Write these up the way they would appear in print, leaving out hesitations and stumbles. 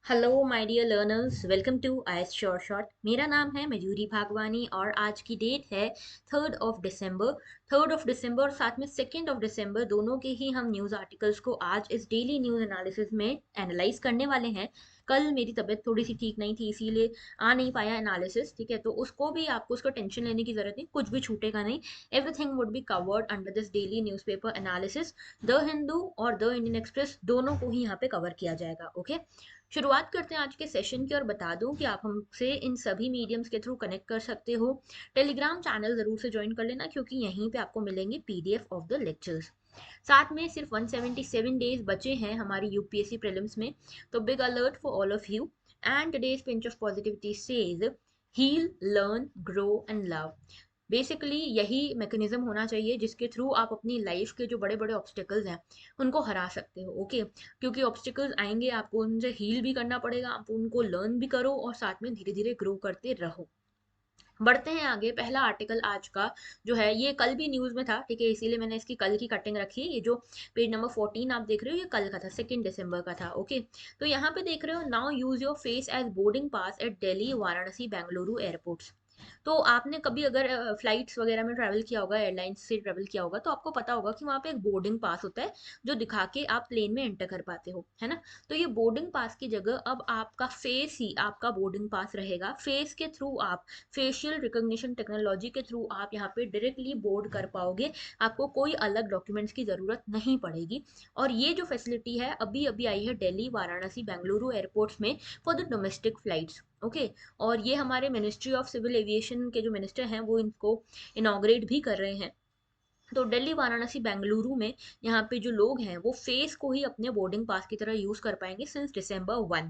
Hello my dear learners, welcome to IAS sure shot. मेरा नाम है मयूरी भागवानी और आज की डेट है 3 दिसंबर। 3 दिसंबर और साथ में 2 दिसंबर दोनों के ही हम न्यूज़ आर्टिकल्स को आज इस डेली न्यूज़ एनालिसिस में एनालाइज करने वाले हैं। कल मेरी तबीयत थोड़ी सी ठीक नहीं थी, इसीलिए आ नहीं पाया एनालिसिस। ठीक है, तो उसको भी आपको उसका टेंशन लेने की जरूरत नहीं, कुछ भी छूटेगा नहीं। Everything would be covered under this daily newspaper analysis. The Hindu और द इंडियन एक्सप्रेस दोनों को ही यहाँ पे कवर किया जाएगा। ओके, शुरुआत करते हैं आज के सेशन की और बता दूं कि आप हमसे इन सभी मीडियम्स के थ्रू कनेक्ट कर सकते हो। टेलीग्राम चैनल जरूर से ज्वाइन कर लेना, क्योंकि यहीं पे आपको मिलेंगे पीडीएफ ऑफ द लेक्चर्स। साथ में सिर्फ 177 डेज बचे हैं हमारी यूपीएससी प्रीलिम्स में, तो big alert for all of you. And today's pinch of positivity says heal, learn, grow and love. Basically यही मैकेनिज्म होना चाहिए जिसके थ्रू आप अपनी लाइफ के जो बड़े बड़े ऑब्स्टिकल्स हैं उनको हरा सकते हो। ओके, क्योंकि ऑब्स्टिकल्स आएंगे, आपको उनसे हील भी करना पड़ेगा, आप उनको लर्न भी करो और साथ में धीरे धीरे ग्रो करते रहो। बढ़ते हैं आगे। पहला आर्टिकल आज का जो है ये कल भी न्यूज में था, ठीक है, इसीलिए मैंने इसकी कल की कटिंग रखी है। ये जो पेज नंबर 14 आप देख रहे हो, ये कल का था, 2 दिसंबर का था। ओके, तो यहाँ पे देख रहे हो, now use your face as boarding pass at Delhi, Varanasi, Bengaluru airports. तो आपने कभी अगर फ्लाइट्स वगैरह में ट्रैवल किया होगा, एयरलाइंस से ट्रैवल किया होगा, तो आपको पता होगा कि वहाँ पे एक बोर्डिंग पास होता है जो दिखा के आप प्लेन में एंटर कर पाते हो, है ना। तो ये बोर्डिंग पास की जगह अब आपका फेस ही आपका बोर्डिंग पास रहेगा। फेस के थ्रू आप, फेशियल रिकॉग्निशन टेक्नोलॉजी के थ्रू आप यहाँ पे डायरेक्टली बोर्ड कर पाओगे। आपको कोई अलग डॉक्यूमेंट्स की ज़रूरत नहीं पड़ेगी। और ये जो फैसिलिटी है अभी अभी आई है दिल्ली, वाराणसी, बेंगलुरु एयरपोर्ट्स में for the domestic flights. Okay, और ये हमारे मिनिस्ट्री ऑफ सिविल एविएशन के जो मिनिस्टर हैं वो इनको इनॉग्रेट भी कर रहे हैं। तो दिल्ली, वाराणसी, बेंगलुरु में यहाँ पे जो लोग हैं वो फेस को ही अपने बोर्डिंग पास की तरह यूज कर पाएंगे सिंस December 1।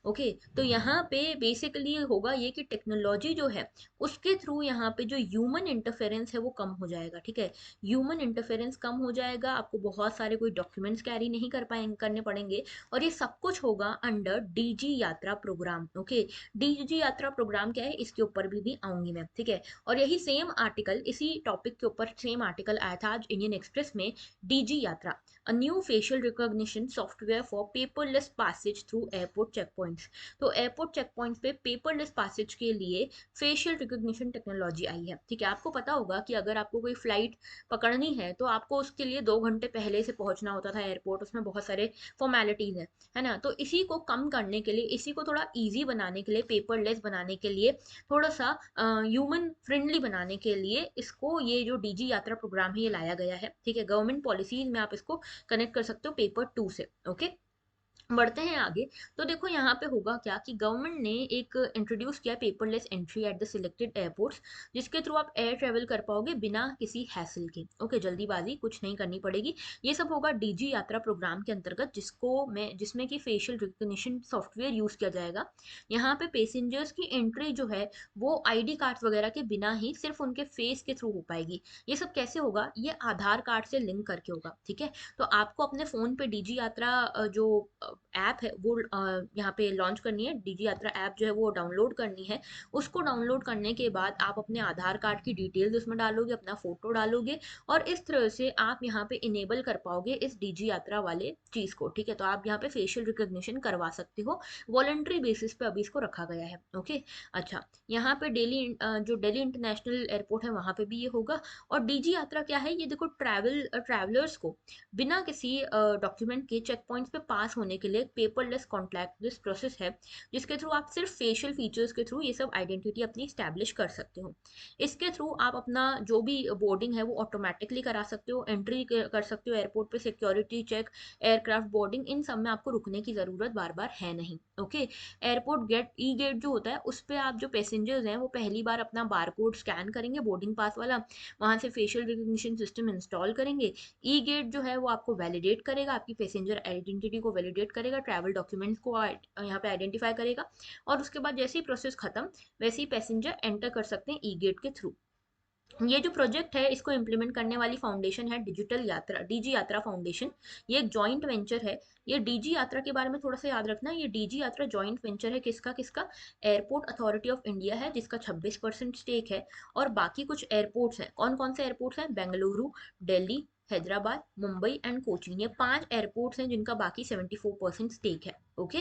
ओके, तो यहाँ पे बेसिकली होगा ये कि टेक्नोलॉजी जो है उसके थ्रू यहाँ पे जो ह्यूमन इंटरफेरेंस है वो कम हो जाएगा। ठीक है, ह्यूमन इंटरफेरेंस कम हो जाएगा, आपको बहुत सारे कोई डॉक्यूमेंट्स कैरी नहीं कर पाएंगे, करने पड़ेंगे। और ये सब कुछ होगा अंडर डीजी यात्रा प्रोग्राम। ओके, डीजी यात्रा प्रोग्राम क्या है, इसके ऊपर भी आऊंगी मैं। ठीक है, और यही सेम आर्टिकल, इसी टॉपिक के ऊपर सेम आर्टिकल आया था आज इंडियन एक्सप्रेस में। Digi Yatra, a new facial recognition software for paperless passage through airport check points. तो एयरपोर्ट चेक पॉइंट पे पेपरलेस पैसेज के लिए फेशियल रिकॉग्निशन टेक्नोलॉजी आई है। ठीक है, आपको पता होगा कि अगर आपको कोई फ्लाइट पकड़नी है तो आपको उसके लिए 2 घंटे पहले से पहुंचना होता था एयरपोर्ट, उसमें बहुत सारे फॉर्मेलिटीज है ना। तो इसी को कम करने के लिए, इसी को थोड़ा इजी बनाने के लिए, पेपरलेस बनाने के लिए, थोड़ा सा ह्यूमन फ्रेंडली बनाने के लिए इसको, ये जो डीजी यात्रा प्रोग्राम है ये लाया गया है। ठीक है, गवर्नमेंट पॉलिसीज में आप इसको कनेक्ट कर सकते हो पेपर 2 से। ओके, बढ़ते हैं आगे। तो देखो यहाँ पे होगा क्या कि गवर्नमेंट ने एक इंट्रोड्यूस किया paperless entry at the selected airports, जिसके थ्रू आप एयर ट्रेवल कर पाओगे बिना किसी हैसल के। ओके, जल्दीबाजी कुछ नहीं करनी पड़ेगी। ये सब होगा डीजी यात्रा प्रोग्राम के अंतर्गत, जिसमें कि फेशियल रिकग्निशन सॉफ्टवेयर यूज किया जाएगा। यहाँ पे पैसेंजर्स की एंट्री जो है वो आईडी कार्ड वगैरह के बिना ही सिर्फ उनके फेस के थ्रू हो पाएगी। ये सब कैसे होगा, ये आधार कार्ड से लिंक करके होगा। ठीक है, तो आपको अपने फोन पे डीजी यात्रा जो ऐप है वो यहाँ पे लॉन्च करनी है। डीजी यात्रा ऐप जो है वो डाउनलोड करनी है। उसको डाउनलोड करने के बाद आप अपने आधार कार्ड की डिटेल्स उसमें डालोगे, अपना फोटो डालोगे, और इस तरह से आप यहाँ पे इनेबल कर पाओगे इस डीजी यात्रा वाले चीज को। ठीक है, तो आप यहाँ पे फेशियल रिकॉग्निशन करवा सकते हो, वॉलंटरी बेसिस पे अभी इसको रखा गया है। ओके, अच्छा, यहाँ पे जो दिल्ली इंटरनेशनल एयरपोर्ट है वहां पे भी ये होगा। और डीजी यात्रा क्या है, ये देखो, ट्रैवलर्स को बिना किसी डॉक्यूमेंट के चेक पॉइंट्स पे पास होने के लिए पेपरलेस कॉन्टैक्टलेस प्रोसेस है, जिसके थ्रू आप सिर्फ फेशियल फीचर्स के थ्रू ये सब आइडेंटिटी अपनी स्टैब्लिश कर सकते हो। इसके थ्रू आप अपना जो भी बोर्डिंग है वो ऑटोमेटिकली करा सकते हो, एंट्री कर सकते हो एयरपोर्ट पे, सिक्योरिटी चेक, एयरक्राफ्ट बोर्डिंग, इन सब में आपको रुकने की जरूरत बार बार है नहीं। ओके, एयरपोर्ट गेट, ई गेट जो होता है उस पर आप जो पैसेंजर्स हैं वो पहली बार अपना बार कोड स्कैन करेंगे, बोर्डिंग पास वाला, वहां से फेशियल रिकग्निशन सिस्टम इंस्टॉल करेंगे। ई गेट जो है वो आपको वैलिडेट करेगा, आपकी पैसेंजर आइडेंटिटी को वैलिडेट करेगा, ट्रैवल डॉक्यूमेंट्स को यहाँ पे आइडेंटिफाई करेगा। और उसके बाद जैसे ही प्रोसेस खत्म, वैसे ही पैसेंजर एंटर कर सकते हैं ई गेट के थ्रू। ये जो प्रोजेक्ट है इसको इम्प्लीमेंट करने वाली फाउंडेशन है डिजिटल यात्रा, डीजी यात्रा फाउंडेशन। ये एक जॉइंट वेंचर है। ये डीजी यात्रा के बारे में थोड़ा सा याद रखना, ये डीजी यात्रा जॉइंट वेंचर है किसका किसका, एयरपोर्ट अथॉरिटी ऑफ इंडिया है जिसका 26% स्टेक है, और बाकी कुछ एयरपोर्ट्स हैं। कौन कौन से एयरपोर्ट्स हैं, बेंगलुरु, दिल्ली, हैदराबाद, मुंबई एंड कोचीन, ये 5 एयरपोर्ट्स हैं जिनका बाकी 74% स्टेक है। ओके,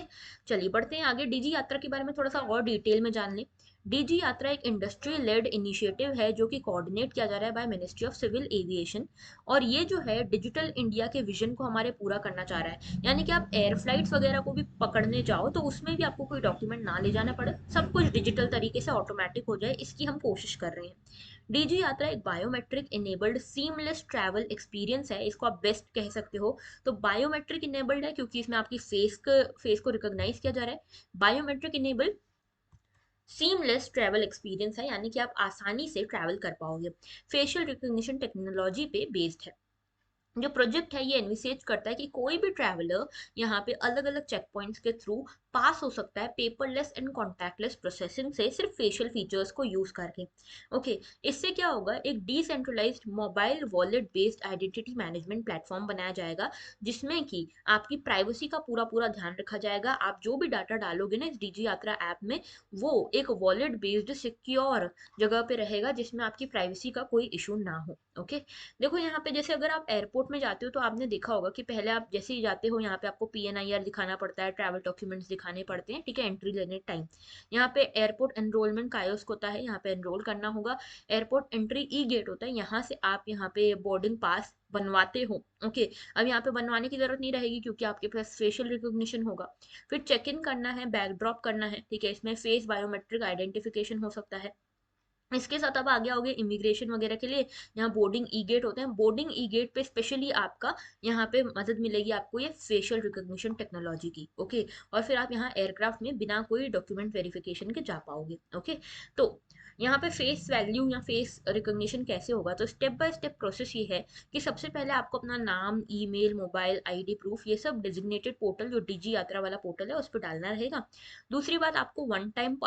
चलिए बढ़ते हैं आगे। डीजी यात्रा के बारे में थोड़ा सा और डिटेल में जान लें। डीजी यात्रा एक इंडस्ट्री लेड इनिशिएटिव है जो कि कोऑर्डिनेट किया जा रहा है by ministry of civil aviation, और ये जो है डिजिटल इंडिया के विजन को हमारे पूरा करना चाह रहा है। यानी कि आप एयर फ्लाइट्स वगैरह को भी पकड़ने जाओ तो उसमें भी आपको कोई डॉक्यूमेंट ना ले जाना पड़े, सब कुछ डिजिटल तरीके से ऑटोमेटिक हो जाए, इसकी हम कोशिश कर रहे हैं। डीजी यात्रा एक biometric enabled seamless travel experience है, इसको आप बेस्ट कह सकते हो। तो बायोमेट्रिक इनेबल्ड है क्योंकि इसमें आपकी फेस को रिकॉग्नाइज किया जा रहा है। Biometric enabled seamless travel experience है, यानी कि आप आसानी से ट्रैवल कर पाओगे। फेशियल रिकग्निशन टेक्नोलॉजी पे बेस्ड है। जो प्रोजेक्ट है ये एनविसेज करता है कि कोई भी ट्रैवलर यहाँ पे अलग अलग चेक पॉइंट्स के थ्रू पास हो सकता है पेपरलेस एंड कॉन्टैक्टलेस प्रोसेसिंग से, सिर्फ फेशियल फीचर्स को यूज करके। ओके, इससे क्या होगा, एक decentralised mobile wallet based identity management platform बनाया जाएगा जिसमें कि आपकी प्राइवेसी का पूरा पूरा ध्यान रखा जाएगा। आप जो भी डाटा डालोगे ना इस डीजी यात्रा ऐप में, वो एक वॉलेट बेस्ड सिक्योर जगह पे रहेगा जिसमें आपकी प्राइवेसी का कोई इशू ना हो। ओके, देखो यहाँ पे जैसे अगर आप एयरपोर्ट में जाते हो तो आपने देखा होगा कि पहले आप जैसे ही जाते हो यहाँ पे आपको पीएनआईआर दिखाना पड़ता है, ट्रैवल डॉक्यूमेंट्स दिखाने पड़ते हैं, ठीक है, एंट्री लेने टाइम। यहाँ पे एयरपोर्ट एनरोलमेंट कायोस्क होता है, यहाँ पे एनरोल करना होगा। एयरपोर्ट एंट्री ई गेट होता है, यहाँ से आप यहाँ पे बोर्डिंग पास बनवाते हो। ओके, अब यहाँ पे बनवाने की जरूरत नहीं रहेगी क्योंकि आपके पास फेशियल रिकॉग्निशन होगा। फिर चेक इन करना है, बैग ड्रॉप करना है, ठीक है, इसमें फेस बायोमेट्रिक आइडेंटिफिकेशन हो सकता है। इसके साथ अब आगे आओगे इमिग्रेशन वगैरह के लिए, यहाँ बोर्डिंग ई गेट होते हैं। बोर्डिंग ई गेट पे स्पेशली आपका यहाँ पे मदद मिलेगी आपको ये फेशियल रिकॉग्निशन टेक्नोलॉजी की। ओके, और फिर आप यहाँ एयरक्राफ्ट में बिना कोई डॉक्यूमेंट वेरिफिकेशन के जा पाओगे। ओके, तो यहाँ पे फेस वैल्यू या फेस रिकॉग्निशन कैसे होगा, तो स्टेप बाय स्टेप प्रोसेस ये है कि सबसे पहले आपको अपना नाम, ईमेल, मोबाइल आईडी प्रूफ, ये सब डेजिग्नेटेड पोर्टल जो डीजी यात्रा वाला पोर्टल है उस पर डालना रहेगा। दूसरी बात, आपको वन टाइम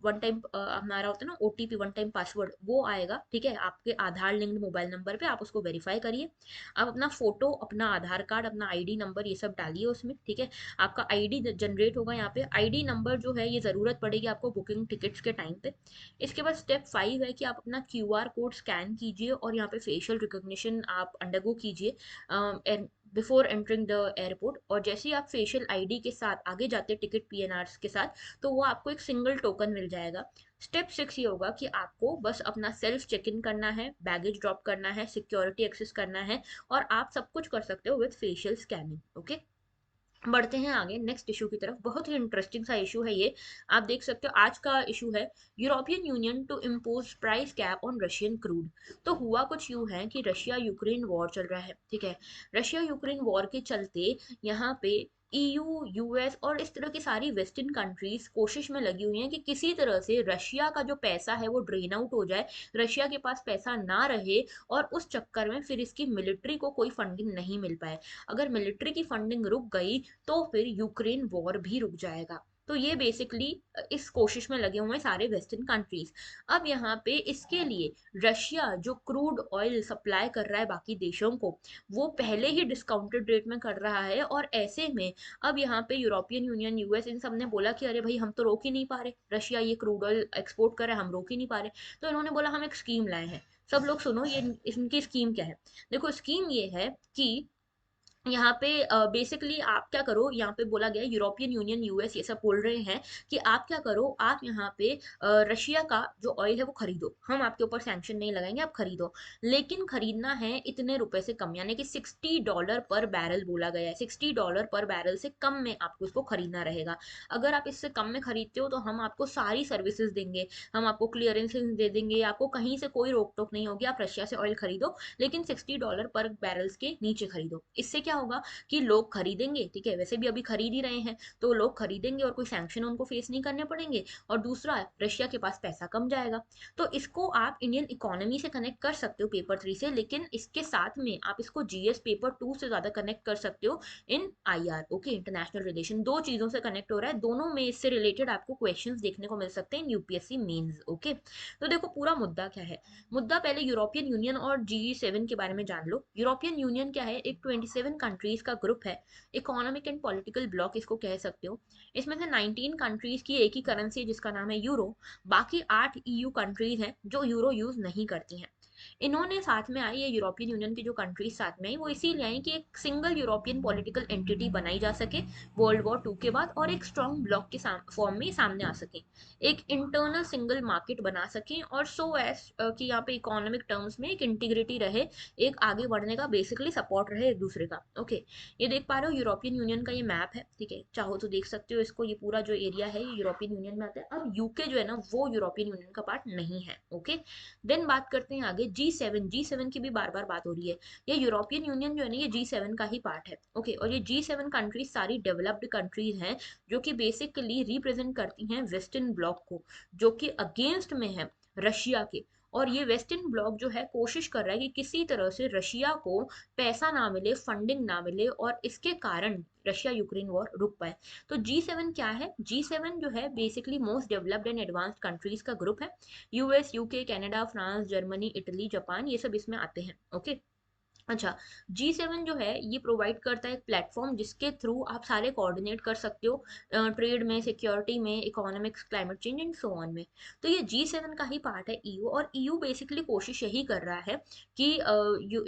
हमारा होता है ना ओटीपी, वन टाइम पासवर्ड, वो आएगा, ठीक है, आपके आधार लिंक्ड मोबाइल नंबर पे, आप उसको वेरीफाई करिए। आप अपना फोटो, अपना आधार कार्ड, अपना आईडी नंबर, ये सब डालिए उसमें, ठीक है। आपका आईडी जनरेट होगा, यहाँ पे आईडी नंबर जो है ये ज़रूरत पड़ेगी आपको बुकिंग टिकट्स के टाइम पे। इसके बाद स्टेप 5 है कि आप अपना क्यूआर कोड स्कैन कीजिए और यहाँ पे फेशियल रिकॉग्निशन आप अंडरगो कीजिए बिफोर एंटरिंग द एयरपोर्ट। और जैसे ही आप फेशियल आईडी के साथ आगे जाते हैं टिकट पीएनआर के साथ, तो वो आपको एक सिंगल टोकन मिल जाएगा। स्टेप 6 ये होगा कि आपको बस अपना सेल्फ चेक इन करना है, बैगेज ड्रॉप करना है, सिक्योरिटी एक्सेस करना है, और आप सब कुछ कर सकते हो विद फेशियल स्कैनिंग। ओके, बढ़ते हैं आगे नेक्स्ट इशू की तरफ। बहुत ही इंटरेस्टिंग सा इशू है ये, आप देख सकते हो आज का इशू है European Union to impose price cap on Russian crude. तो हुआ कुछ यूं है कि रशिया यूक्रेन वॉर चल रहा है, ठीक है। रशिया यूक्रेन वॉर के चलते यहाँ पे ईयू, यूएस और इस तरह की सारी वेस्टर्न कंट्रीज कोशिश में लगी हुई हैं कि किसी तरह से रशिया का जो पैसा है वो ड्रेन आउट हो जाए, रशिया के पास पैसा ना रहे, और उस चक्कर में फिर इसकी मिलिट्री को कोई फंडिंग नहीं मिल पाए। अगर मिलिट्री की फंडिंग रुक गई तो फिर यूक्रेन वॉर भी रुक जाएगा। तो ये बेसिकली इस कोशिश में लगे हुए हैं सारे वेस्टर्न कंट्रीज। अब यहाँ पे इसके लिए रशिया जो क्रूड ऑयल सप्लाई कर रहा है बाकी देशों को, वो पहले ही डिस्काउंटेड रेट में कर रहा है, और ऐसे में अब यहाँ पे यूरोपियन यूनियन, यूएस, इन सब ने बोला कि अरे भाई हम तो रोक ही नहीं पा रहे, रशिया ये क्रूड ऑयल एक्सपोर्ट कर रहा है, हम रोक ही नहीं पा रहे। तो इन्होंने बोला हम एक स्कीम लाए हैं। सब लोग सुनो, ये इनकी स्कीम क्या है। देखो स्कीम ये है कि यहाँ पे बेसिकली आप क्या करो, यहाँ पे बोला गया यूरोपियन यूनियन, यूएस, ये सब बोल रहे हैं कि आप क्या करो, आप यहाँ पे रशिया का जो ऑयल है वो खरीदो, हम आपके ऊपर सैंक्शन नहीं लगाएंगे, आप खरीदो, लेकिन खरीदना है इतने रुपए से कम, यानी कि $60 पर बैरल बोला गया है। $60 पर बैरल से कम में आपको इसको खरीदना रहेगा। अगर आप इससे कम में खरीदते हो तो हम आपको सारी सर्विसेज देंगे, हम आपको क्लियरेंसेस दे देंगे, आपको कहीं से कोई रोक टोक नहीं होगी, आप रशिया से ऑयल खरीदो, लेकिन $60 पर बैरल्स के नीचे खरीदो। इससे क्या होगा कि लोग खरीदेंगे, ठीक है, वैसे भी अभी खरीद ही रहे हैं, तो लोग खरीदेंगे और कोई सैंक्शन उनको फेस नहीं करने पड़ेंगे, और दूसरा रशिया के पास पैसा कम जाएगा। तो इसको आप इंडियन इकोनॉमी से कनेक्ट कर सकते हो पेपर 3 से, लेकिन इसके साथ में आप इसको जीएस पेपर 2 से ज्यादा कनेक्ट कर सकते हो इन आईआर। ओके, इंटरनेशनल रिलेशन, दो चीजों से कनेक्ट हो रहा है, दोनों में इससे रिलेटेड आपको क्वेश्चंस देखने को मिल सकते हैं यूपीएससी मेंस। ओके, तो देखो पूरा मुद्दा क्या है। मुद्दा पहले यूरोपियन यूनियन और G7 के बारे में जान लो। यूरोपियन यूनियन क्या है, एक 27 कंट्रीज का ग्रुप है, इकोनॉमिक एंड पॉलिटिकल ब्लॉक इसको कह सकते हो। इसमें से 19 कंट्रीज की एक ही करेंसी है जिसका नाम है यूरो। बाकी 8 ईयू कंट्रीज हैं जो यूरो यूज नहीं करती हैं। इन्होंने साथ में आई, ये यूरोपियन यूनियन की जो कंट्रीज साथ में आई वो इसीलिए आई कि एक सिंगल यूरोपियन पॉलिटिकल एंटिटी बनाई जा सके वर्ल्ड वॉर 2 के बाद, और एक स्ट्रॉन्ग ब्लॉक के फॉर्म में सामने आ सके, एक इंटरनल सिंगल मार्केट बना सकें, और सो एज कि यहाँ पे इकोनॉमिक टर्म्स में एक इंटीग्रिटी रहे, एक आगे बढ़ने का बेसिकली सपोर्ट रहे एक दूसरे का। ओके, ये देख पा रहे हो यूरोपियन यूनियन का ये मैप है, ठीक है, चाहो तो देख सकते हो इसको, ये पूरा जो एरिया है ये यूरोपियन यूनियन में आता है। अब यूके जो है ना वो यूरोपियन यूनियन का पार्ट नहीं है। ओके, देन बात करते हैं आगे G7। G7 की भी बार बार बात हो रही है, ये यूरोपियन यूनियन जो है ना ये G7 का ही पार्ट है। ओके, और ये G7 कंट्रीज सारी डेवलप्ड कंट्रीज हैं जो कि बेसिकली रिप्रेजेंट करती हैं वेस्टर्न ब्लॉक को, जो कि अगेंस्ट में है रशिया के। और ये वेस्टर्न ब्लॉक जो है कोशिश कर रहा है कि किसी तरह से रशिया को पैसा ना मिले, फंडिंग ना मिले, और इसके कारण रशिया यूक्रेन वॉर रुक पाए। तो G7 क्या है? G7 जो है basically most developed and advanced countries का ग्रुप है। US, UK, Canada, France, Germany, Italy, Japan, ये सब इसमें आते हैं। ओके, अच्छा, G7 जो है ये प्रोवाइड करता है एक प्लेटफॉर्म जिसके थ्रू आप सारे कोऑर्डिनेट कर सकते हो, ट्रेड में, सिक्योरिटी में, economics, climate change and so on में। तो ये G7 का ही पार्ट है ईयू, और ईयू बेसिकली कोशिश यही कर रहा है कि